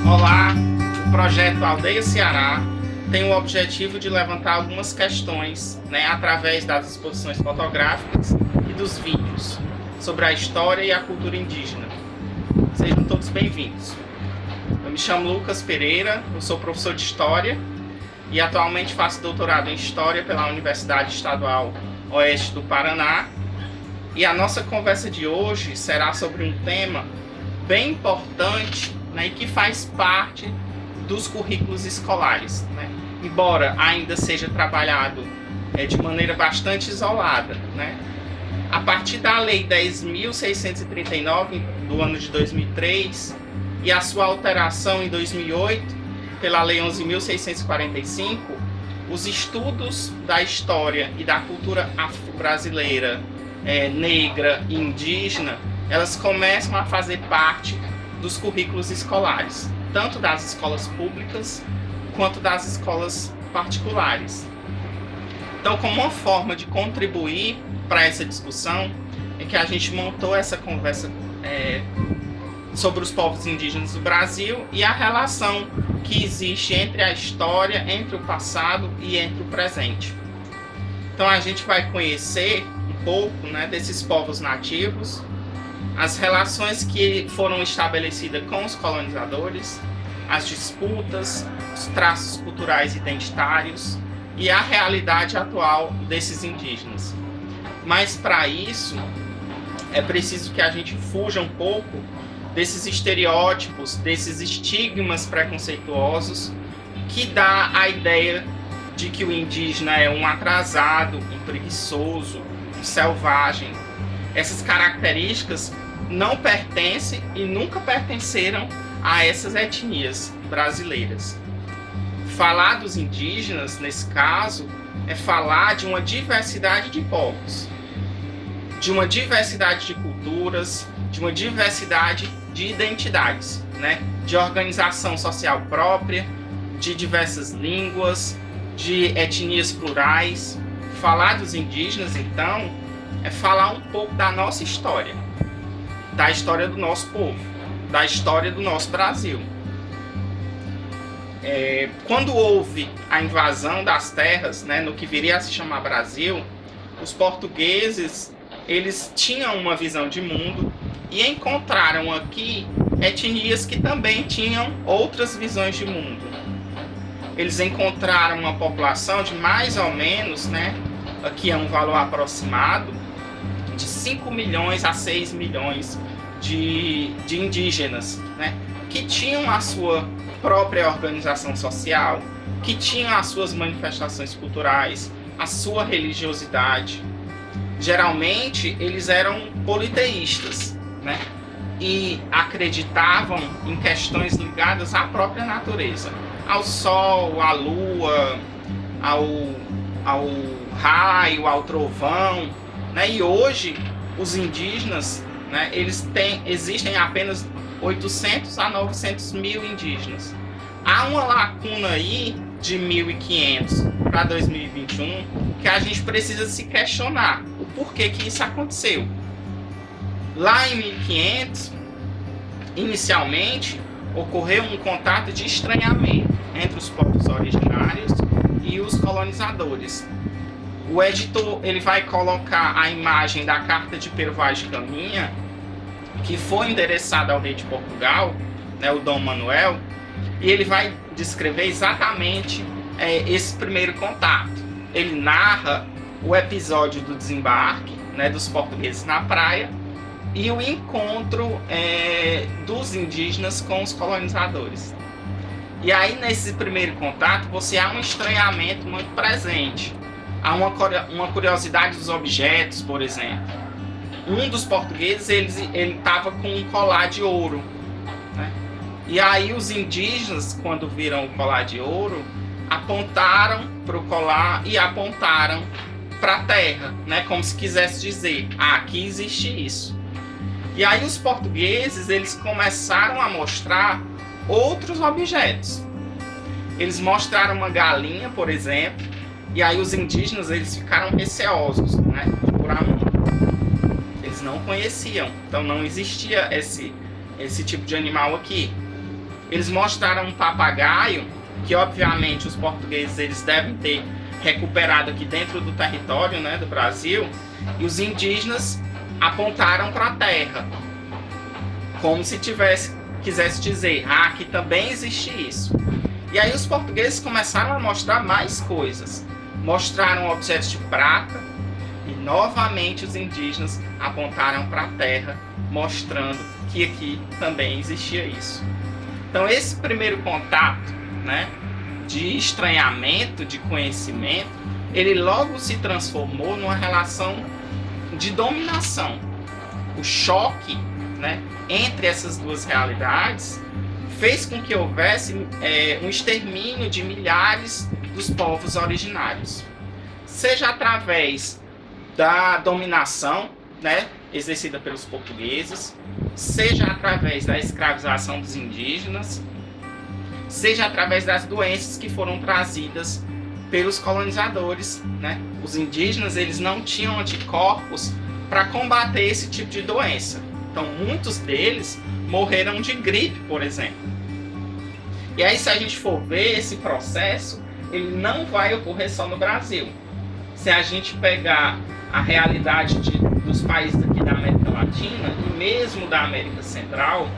Olá, o projeto Aldeia Ceará tem o objetivo de levantar algumas questões, através das exposições fotográficas e dos vídeos sobre a história e a cultura indígena. Sejam todos bem-vindos. Eu me chamo Lucas Pereira, eu sou professor de História e atualmente faço doutorado em História pela Universidade Estadual Oeste do Paraná. E a nossa conversa de hoje será sobre um tema bem importante, e que faz parte dos currículos escolares, embora ainda seja trabalhado de maneira bastante isolada. A partir da Lei 10.639 do ano de 2003 e a sua alteração em 2008 pela Lei 11.645, os estudos da história e da cultura afro-brasileira, negra e indígena, elas começam a fazer parte dos currículos escolares, tanto das escolas públicas quanto das escolas particulares. Então, como uma forma de contribuir para essa discussão, é que a gente montou essa conversa sobre os povos indígenas do Brasil e a relação que existe entre a história, entre o passado e entre o presente. Então, a gente vai conhecer um pouco desses povos nativos, as relações que foram estabelecidas com os colonizadores, as disputas, os traços culturais identitários e a realidade atual desses indígenas. Mas para isso é preciso que a gente fuja um pouco desses estereótipos, desses estigmas preconceituosos que dá a ideia de que o indígena é um atrasado, um preguiçoso, um selvagem. Essas características não pertencem e nunca pertenceram a essas etnias brasileiras. Falar dos indígenas, nesse caso, é falar de uma diversidade de povos, de uma diversidade de culturas, de uma diversidade de identidades, de organização social própria, de diversas línguas, de etnias plurais. Falar dos indígenas, então, é falar um pouco da nossa história, da história do nosso povo, da história do nosso Brasil. Quando houve a invasão das terras, no que viria a se chamar Brasil, os portugueses eles tinham uma visão de mundo e encontraram aqui etnias que também tinham outras visões de mundo. Eles encontraram uma população de mais ou menos, aqui é um valor aproximado, de 5 milhões a 6 milhões de indígenas, que tinham a sua própria organização social, que tinham as suas manifestações culturais, a sua religiosidade. Geralmente, eles eram politeístas, e acreditavam em questões ligadas à própria natureza, ao sol, à lua, ao raio, ao trovão. E hoje, os indígenas, existem apenas 800 a 900 mil indígenas. Há uma lacuna aí de 1.500 para 2021 que a gente precisa se questionar o porquê que isso aconteceu. Lá em 1500, inicialmente, ocorreu um contato de estranhamento entre os povos originários e os colonizadores. O editor ele vai colocar a imagem da carta de Pero Vaz de Caminha, que foi endereçada ao rei de Portugal, o Dom Manuel, e ele vai descrever exatamente esse primeiro contato. Ele narra o episódio do desembarque, dos portugueses na praia e o encontro dos indígenas com os colonizadores. E aí, nesse primeiro contato, você há um estranhamento muito presente. Há uma curiosidade dos objetos, por exemplo. um dos portugueses ele estava com um colar de ouro, né? E aí os indígenas, quando viram o colar de ouro, apontaram para o colar e apontaram para a terra, né? Como se quisesse dizer, aqui existe isso. E aí os portugueses eles começaram a mostrar outros objetos. Eles mostraram uma galinha, por exemplo, e aí os indígenas eles ficaram receosos, né? Por amor. Eles não conheciam, então não existia esse tipo de animal aqui. Eles mostraram um papagaio, que obviamente os portugueses eles devem ter recuperado aqui dentro do território, né, do Brasil, e os indígenas apontaram para a terra, como se quisesse dizer, aqui também existe isso. E aí os portugueses começaram a mostrar mais coisas. Mostraram objetos de prata e novamente os indígenas apontaram para a terra, mostrando que aqui também existia isso. Então esse primeiro contato, né, de estranhamento, de conhecimento, ele logo se transformou numa relação de dominação. O choque, né, entre essas duas realidades fez com que houvesse um extermínio de milhares dos povos originários, seja através da dominação, né, exercida pelos portugueses, seja através da escravização dos indígenas, seja através das doenças que foram trazidas pelos colonizadores, né? Os indígenas eles não tinham anticorpos para combater esse tipo de doença. Então muitos deles morreram de gripe, por exemplo. E aí se a gente for ver esse processo, ele não vai ocorrer só no Brasil. Se a gente pegar a realidade dos países aqui da América Latina e mesmo da América Central,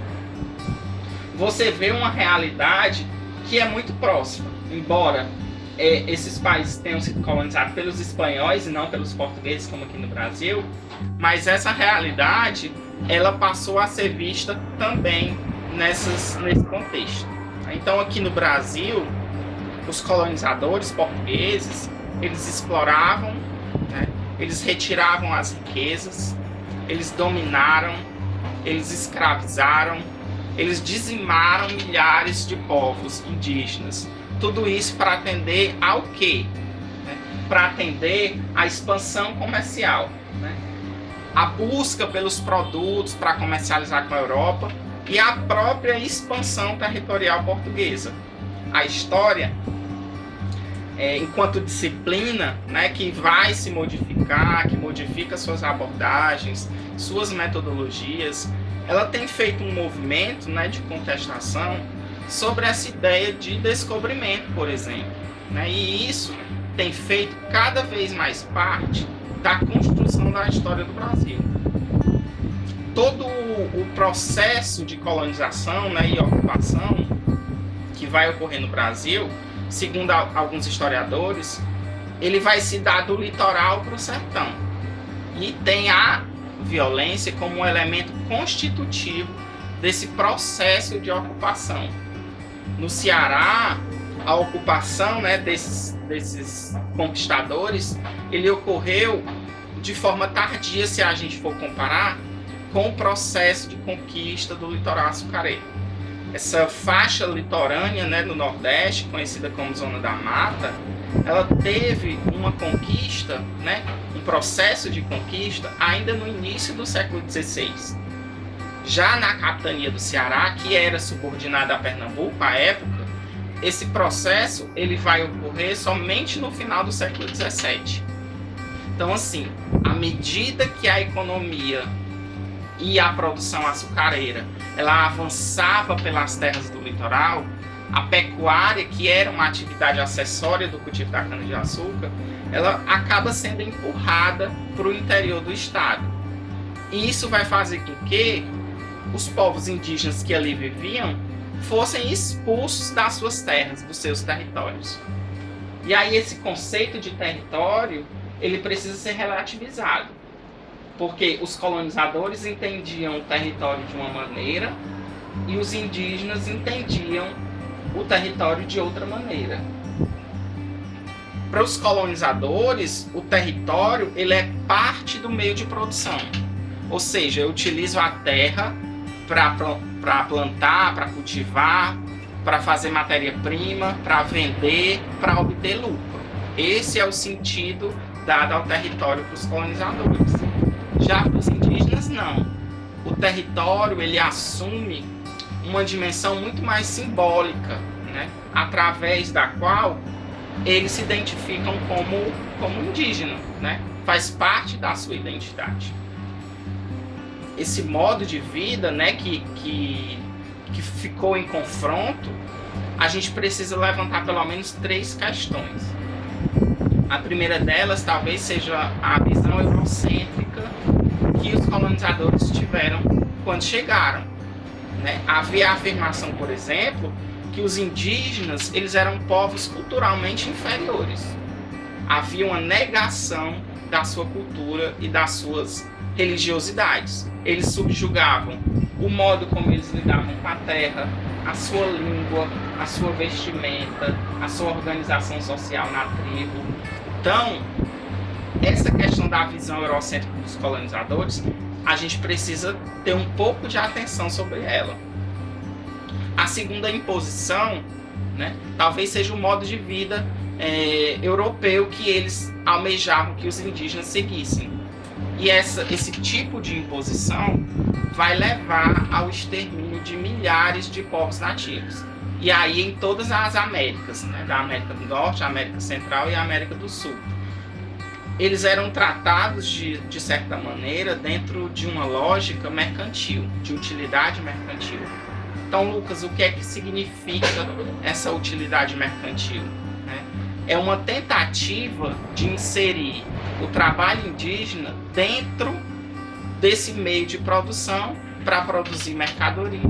você vê uma realidade que é muito próxima. Embora esses países tenham sido colonizados pelos espanhóis e não pelos portugueses, como aqui no Brasil, mas essa realidade ela passou a ser vista também nesse contexto. Então aqui no Brasil, os colonizadores portugueses, eles exploravam, né? Eles retiravam as riquezas, eles dominaram, eles escravizaram, eles dizimaram milhares de povos indígenas. Tudo isso para atender ao quê? Para atender à expansão comercial, né? A busca pelos produtos para comercializar com a Europa e a própria expansão territorial portuguesa. A história, enquanto disciplina, né, que vai se modificar, que modifica suas abordagens, suas metodologias, ela tem feito um movimento, né, de contestação sobre essa ideia de descobrimento, por exemplo, né? E isso tem feito cada vez mais parte da construção da história do Brasil. Todo o processo de colonização, né, e ocupação que vai ocorrer no Brasil, segundo alguns historiadores, ele vai se dar do litoral para o sertão. E tem a violência como um elemento constitutivo desse processo de ocupação. No Ceará, a ocupação, né, desses conquistadores, ele ocorreu de forma tardia, se a gente for comparar com o processo de conquista do litoral açucareiro. Essa faixa litorânea, né, no Nordeste, conhecida como Zona da Mata, ela teve uma conquista, né, um processo de conquista ainda no início do século XVI. Já na capitania do Ceará, que era subordinada a Pernambuco à época, esse processo ele vai ocorrer somente no final do século XVII. Então, assim, à medida que a economia e a produção açucareira ela avançava pelas terras do litoral, a pecuária, que era uma atividade acessória do cultivo da cana-de-açúcar, ela acaba sendo empurrada para o interior do estado. E isso vai fazer com que os povos indígenas que ali viviam fossem expulsos das suas terras, dos seus territórios. E aí esse conceito de território, ele precisa ser relativizado, porque os colonizadores entendiam o território de uma maneira e os indígenas entendiam o território de outra maneira. Para os colonizadores, o território ele é parte do meio de produção. Ou seja, eu utilizo a terra para plantar, para cultivar, para fazer matéria-prima, para vender, para obter lucro. Esse é o sentido dado ao território para os colonizadores. Já para os indígenas, não. O território ele assume uma dimensão muito mais simbólica, né? Através da qual eles se identificam como indígena, né? Faz parte da sua identidade. Esse modo de vida, né, que ficou em confronto, a gente precisa levantar pelo menos 3 questões. A primeira delas talvez seja a visão eurocêntrica que os colonizadores tiveram quando chegaram, né? Havia a afirmação, por exemplo, que os indígenas eles eram povos culturalmente inferiores. Havia uma negação da sua cultura e das suas religiosidades. Eles subjugavam o modo como eles lidavam com a terra, a sua língua, a sua vestimenta, a sua organização social na tribo. Então, essa questão da visão eurocêntrica dos colonizadores, a gente precisa ter um pouco de atenção sobre ela. A segunda imposição, né, talvez seja o modo de vida europeu que eles almejavam que os indígenas seguissem. E esse tipo de imposição vai levar ao extermínio de milhares de povos nativos. E aí em todas as Américas, né, da América do Norte, América Central e América do Sul. Eles eram tratados de certa maneira dentro de uma lógica mercantil, de utilidade mercantil. Então, Lucas, o que é que significa essa utilidade mercantil? É uma tentativa de inserir o trabalho indígena dentro desse meio de produção para produzir mercadoria,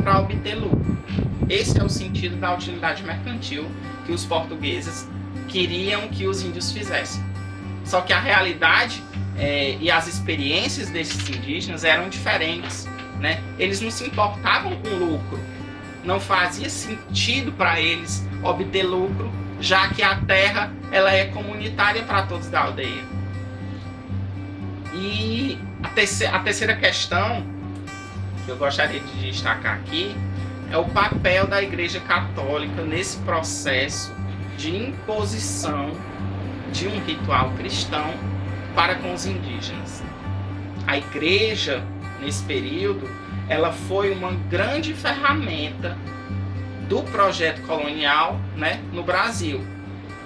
para obter lucro. Esse é o sentido da utilidade mercantil que os portugueses queriam que os índios fizessem. Só que a realidade e as experiências desses indígenas eram diferentes, né? Eles não se importavam com lucro, não fazia sentido para eles obter lucro, já que a terra ela é comunitária para todos da aldeia. E a terceira questão que eu gostaria de destacar aqui é o papel da Igreja Católica nesse processo de imposição de um ritual cristão para com os indígenas. A Igreja, nesse período, ela foi uma grande ferramenta do projeto colonial, né, no Brasil.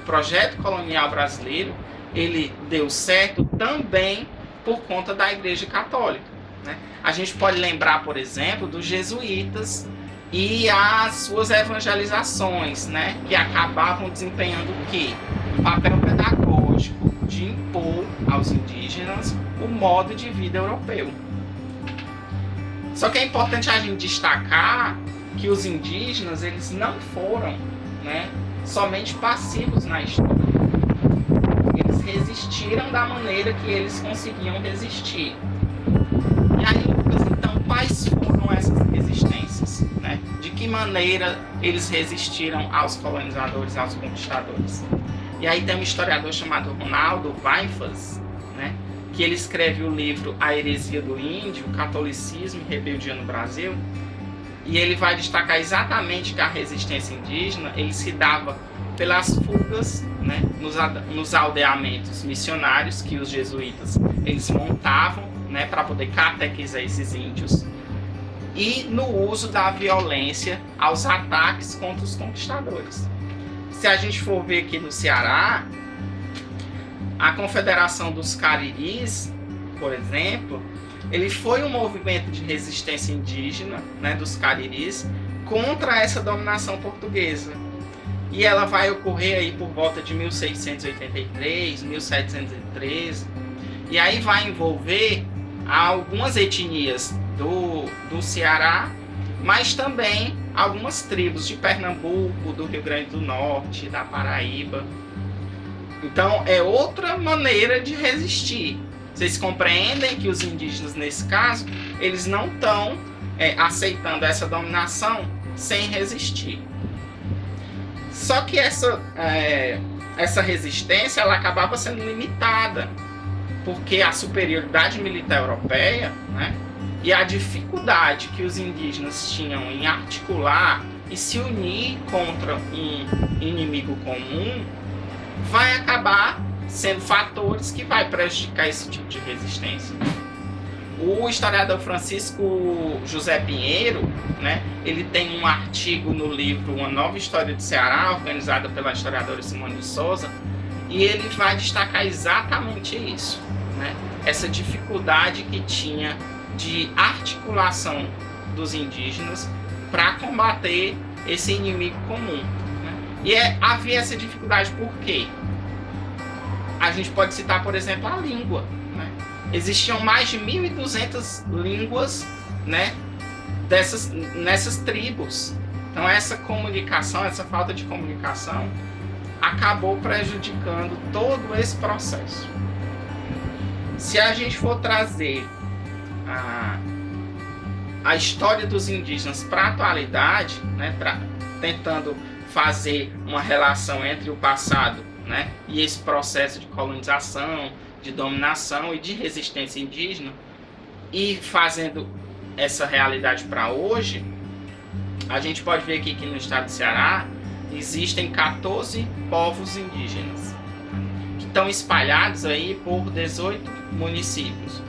O projeto colonial brasileiro ele deu certo também por conta da Igreja Católica, né? A gente pode lembrar, por exemplo, dos jesuítas e as suas evangelizações, né, que acabavam desempenhando o quê? Um papel pedagógico de impor aos indígenas o modo de vida europeu. Só que é importante a gente destacar que os indígenas eles não foram, né, somente passivos na história. Eles resistiram da maneira que eles conseguiam resistir. E aí, Lucas, então, quais foram essas resistências? Né? De que maneira eles resistiram aos colonizadores, aos conquistadores? E aí tem um historiador chamado Ronaldo Weinfels, né, que ele escreve o livro A Heresia do Índio, Catolicismo e Rebeldia no Brasil, e ele vai destacar exatamente que a resistência indígena ele se dava pelas fugas, né, nos aldeamentos missionários que os jesuítas eles montavam, né, para poder catequizar esses índios, e no uso da violência aos ataques contra os conquistadores. Se a gente for ver aqui no Ceará, a Confederação dos Cariris, por exemplo, ele foi um movimento de resistência indígena, né, dos Cariris, contra essa dominação portuguesa. E ela vai ocorrer aí por volta de 1683, 1713. E aí vai envolver algumas etnias do Ceará, mas também algumas tribos de Pernambuco, do Rio Grande do Norte, da Paraíba. Então é outra maneira de resistir. Vocês compreendem que os indígenas, nesse caso, eles não estão aceitando essa dominação sem resistir. Só que essa resistência ela acabava sendo limitada, porque a superioridade militar europeia, né, e a dificuldade que os indígenas tinham em articular e se unir contra um inimigo comum, vai acabar sendo fatores que vai prejudicar esse tipo de resistência. O historiador Francisco José Pinheiro, né, ele tem um artigo no livro Uma Nova História do Ceará, organizada pela historiadora Simone de Souza, e ele vai destacar exatamente isso, né, essa dificuldade que tinha de articulação dos indígenas para combater esse inimigo comum. Né? E havia essa dificuldade por quê? A gente pode citar, por exemplo, a língua. Né? Existiam mais de 1.200 línguas, né, nessas tribos. Então essa comunicação, essa falta de comunicação acabou prejudicando todo esse processo. Se a gente for trazer a história dos indígenas para a atualidade, né, tentando fazer uma relação entre o passado, né, e esse processo de colonização, de dominação e de resistência indígena, e fazendo essa realidade para hoje, a gente pode ver aqui que no estado do Ceará existem 14 povos indígenas que estão espalhados aí por 18 municípios.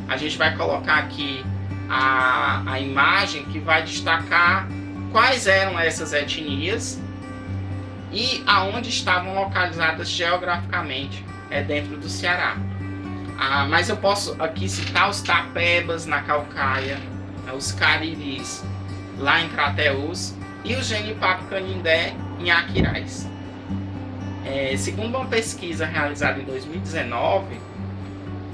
A gente vai colocar aqui a imagem que vai destacar quais eram essas etnias e aonde estavam localizadas geograficamente dentro do Ceará. Mas eu posso aqui citar os Tapebas na Caucaia, os Cariris lá em Crateús e os Genipapo-Canindé em Aquiraz. Segundo uma pesquisa realizada em 2019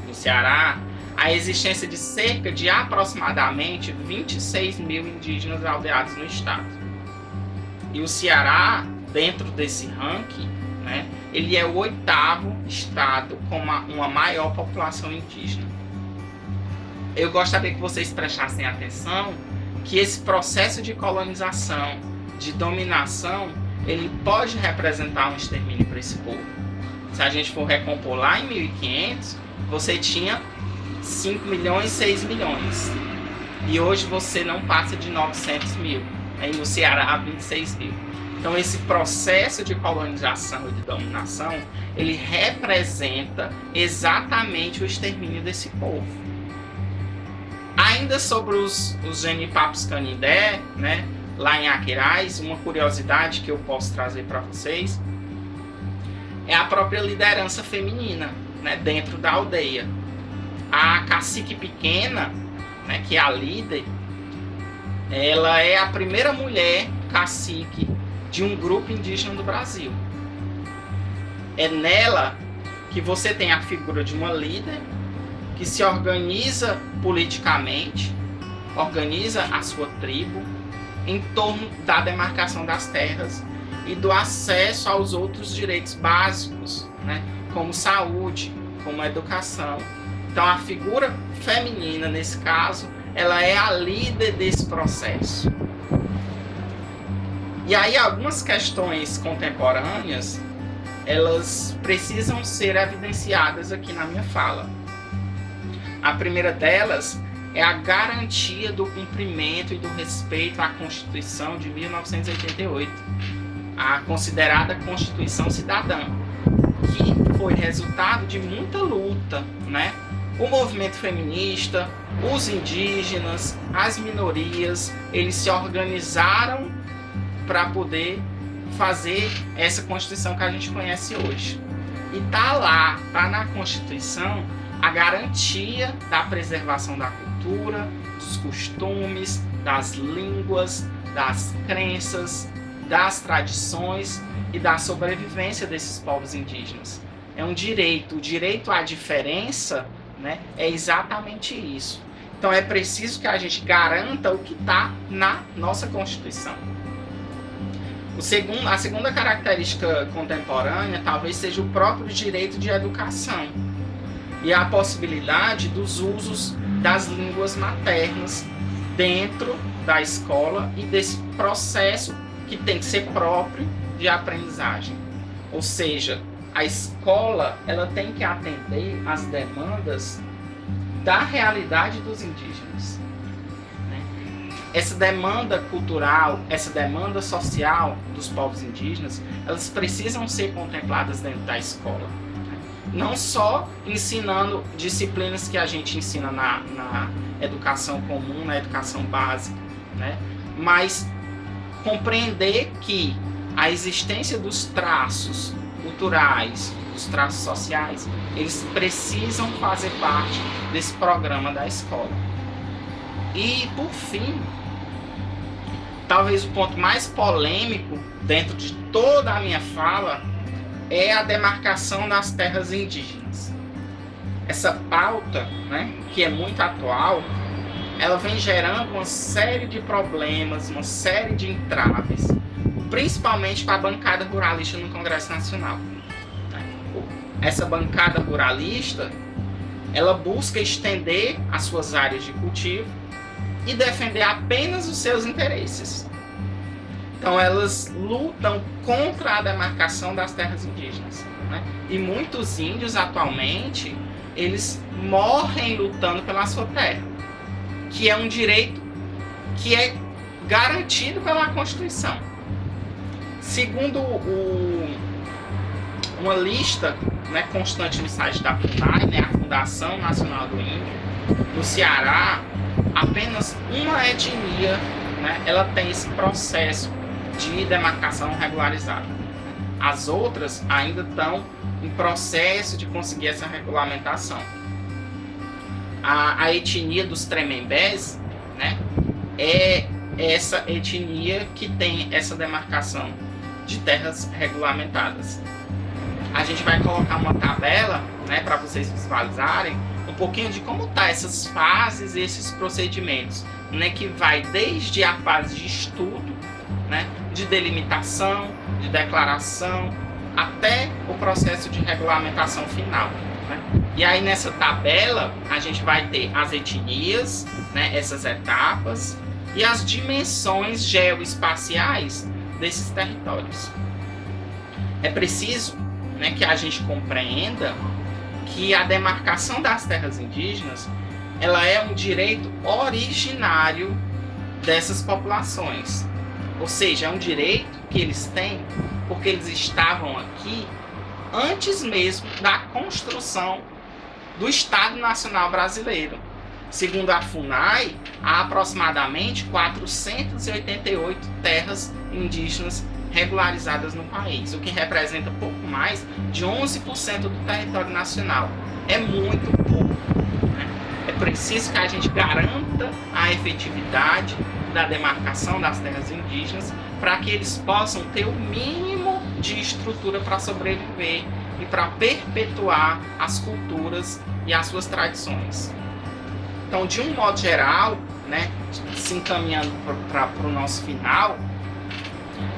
no Ceará, a existência de cerca de aproximadamente 26 mil indígenas aldeados no estado. E o Ceará, dentro desse ranking, né, ele é o 8º estado com uma maior população indígena. Eu gostaria que vocês prestassem atenção que esse processo de colonização, de dominação, ele pode representar um extermínio para esse povo. Se a gente for recompor lá em 1500, você tinha 5 milhões, 6 milhões. E hoje você não passa de 900 mil. E no Ceará, 26 mil. Então esse processo de colonização e de dominação, ele representa exatamente o extermínio desse povo. Ainda sobre os Genipapos-Canindé, né, lá em Aquiraz, uma curiosidade que eu posso trazer para vocês é a própria liderança feminina, né, dentro da aldeia. A cacique pequena, né, que é a líder, ela é a primeira mulher cacique de um grupo indígena do Brasil. É nela que você tem a figura de uma líder que se organiza politicamente, organiza a sua tribo em torno da demarcação das terras e do acesso aos outros direitos básicos, né, como saúde, como educação. Então a figura feminina, nesse caso, ela é a líder desse processo. E aí algumas questões contemporâneas, elas precisam ser evidenciadas aqui na minha fala. A primeira delas é a garantia do cumprimento e do respeito à Constituição de 1988, a considerada Constituição Cidadã, que foi resultado de muita luta, né? O movimento feminista, os indígenas, as minorias, eles se organizaram para poder fazer essa Constituição que a gente conhece hoje. E tá lá, tá na Constituição, a garantia da preservação da cultura, dos costumes, das línguas, das crenças, das tradições e da sobrevivência desses povos indígenas. É um direito, o direito à diferença, né, é exatamente isso. Então é preciso que a gente garanta o que está na nossa Constituição. A segunda característica contemporânea talvez seja o próprio direito de educação e a possibilidade dos usos das línguas maternas dentro da escola e desse processo que tem que ser próprio de aprendizagem. Ou seja, a escola ela tem que atender às demandas da realidade dos indígenas. Essa demanda cultural, essa demanda social dos povos indígenas, elas precisam ser contempladas dentro da escola. Não só ensinando disciplinas que a gente ensina na educação comum, na educação básica, né? Mas compreender que a existência dos traços culturais, dos traços sociais, eles precisam fazer parte desse programa da escola. E, por fim, talvez o ponto mais polêmico dentro de toda a minha fala é a demarcação das terras indígenas. Essa pauta, né, que é muito atual, ela vem gerando uma série de problemas, uma série de entraves, principalmente para a bancada ruralista no Congresso Nacional. Essa bancada ruralista, ela busca estender as suas áreas de cultivo e defender apenas os seus interesses. Então elas lutam contra a demarcação das terras indígenas, né? E muitos índios atualmente, eles morrem lutando pela sua terra, que é um direito que é garantido pela Constituição. Segundo uma lista, né, constante no site da FUNAI, né, a Fundação Nacional do Índio, no Ceará, apenas uma etnia, né, ela tem esse processo de demarcação regularizada. As outras ainda estão em processo de conseguir essa regulamentação. A etnia dos Tremembés, né, é essa etnia que tem essa demarcação de terras regulamentadas. A gente vai colocar uma tabela, né, para vocês visualizarem um pouquinho de como tá essas fases e esses procedimentos, né, que vai desde a fase de estudo, né, de delimitação, de declaração, até o processo de regulamentação final, né? E aí nessa tabela a gente vai ter as etnias, né, essas etapas e as dimensões geoespaciais desses territórios. É preciso, né, que a gente compreenda que a demarcação das terras indígenas ela é um direito originário dessas populações. Ou seja, é um direito que eles têm porque eles estavam aqui antes mesmo da construção do Estado Nacional Brasileiro. Segundo a FUNAI, há aproximadamente 488 terras indígenas regularizadas no país, o que representa pouco mais de 11% do território nacional. É muito pouco, né? É preciso que a gente garanta a efetividade da demarcação das terras indígenas para que eles possam ter o mínimo de estrutura para sobreviver e para perpetuar as culturas e as suas tradições. Então, de um modo geral, né, se encaminhando para o nosso final,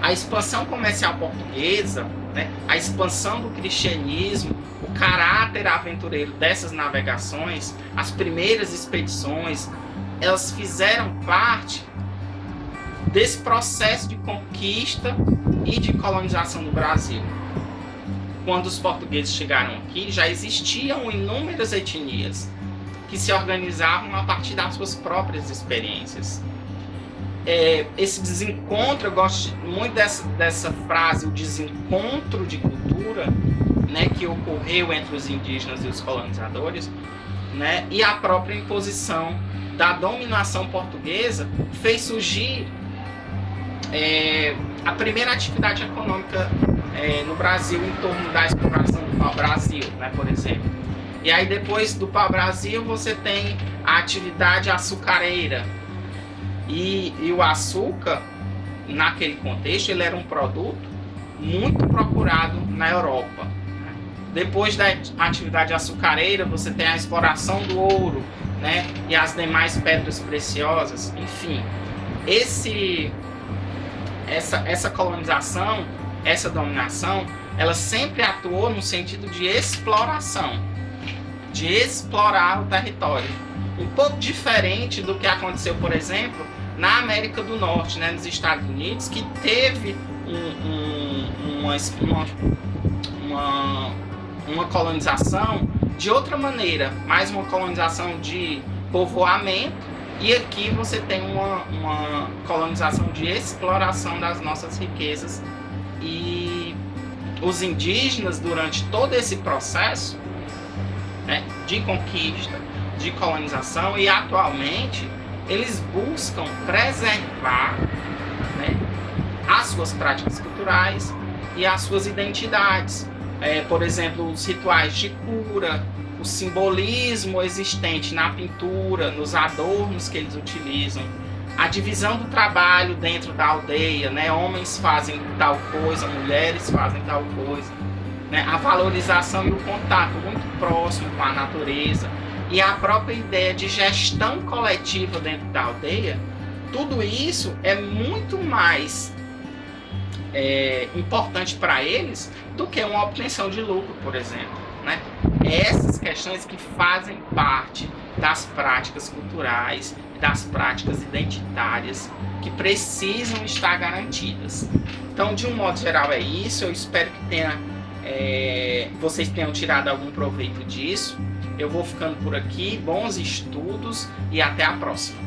a expansão comercial portuguesa, né, a expansão do cristianismo, o caráter aventureiro dessas navegações, as primeiras expedições, elas fizeram parte desse processo de conquista e de colonização do Brasil. Quando os portugueses chegaram aqui, já existiam inúmeras etnias que se organizavam a partir das suas próprias experiências. Esse desencontro, eu gosto muito dessa frase, o desencontro de cultura, né, que ocorreu entre os indígenas e os colonizadores, né, e a própria imposição da dominação portuguesa fez surgir a primeira atividade econômica no Brasil em torno da exploração do pau-brasil, né, por exemplo. E aí depois do pau-brasil você tem a atividade açucareira. E o açúcar, naquele contexto, ele era um produto muito procurado na Europa. Depois da atividade açucareira, você tem a exploração do ouro, né, e as demais pedras preciosas. Enfim, essa colonização, essa dominação, ela sempre atuou no sentido de exploração, de explorar o território. Um pouco diferente do que aconteceu, por exemplo, na América do Norte, né, nos Estados Unidos, que teve uma uma colonização de outra maneira, mais uma colonização de povoamento, e aqui você tem uma colonização de exploração das nossas riquezas. E os indígenas, durante todo esse processo, né, de conquista, de colonização, e atualmente eles buscam preservar, né, as suas práticas culturais e as suas identidades. Por exemplo, os rituais de cura, o simbolismo existente na pintura, nos adornos que eles utilizam, a divisão do trabalho dentro da aldeia, né? Homens fazem tal coisa, mulheres fazem tal coisa, né? A valorização e o contato muito próximo com a natureza e a própria ideia de gestão coletiva dentro da aldeia, tudo isso é muito mais importante para eles do que uma obtenção de lucro, por exemplo, né? Essas questões que fazem parte das práticas culturais, das práticas identitárias, que precisam estar garantidas. Então, de um modo geral, é isso. Eu espero que vocês tenham tirado algum proveito disso. Eu vou ficando por aqui. Bons estudos e até a próxima.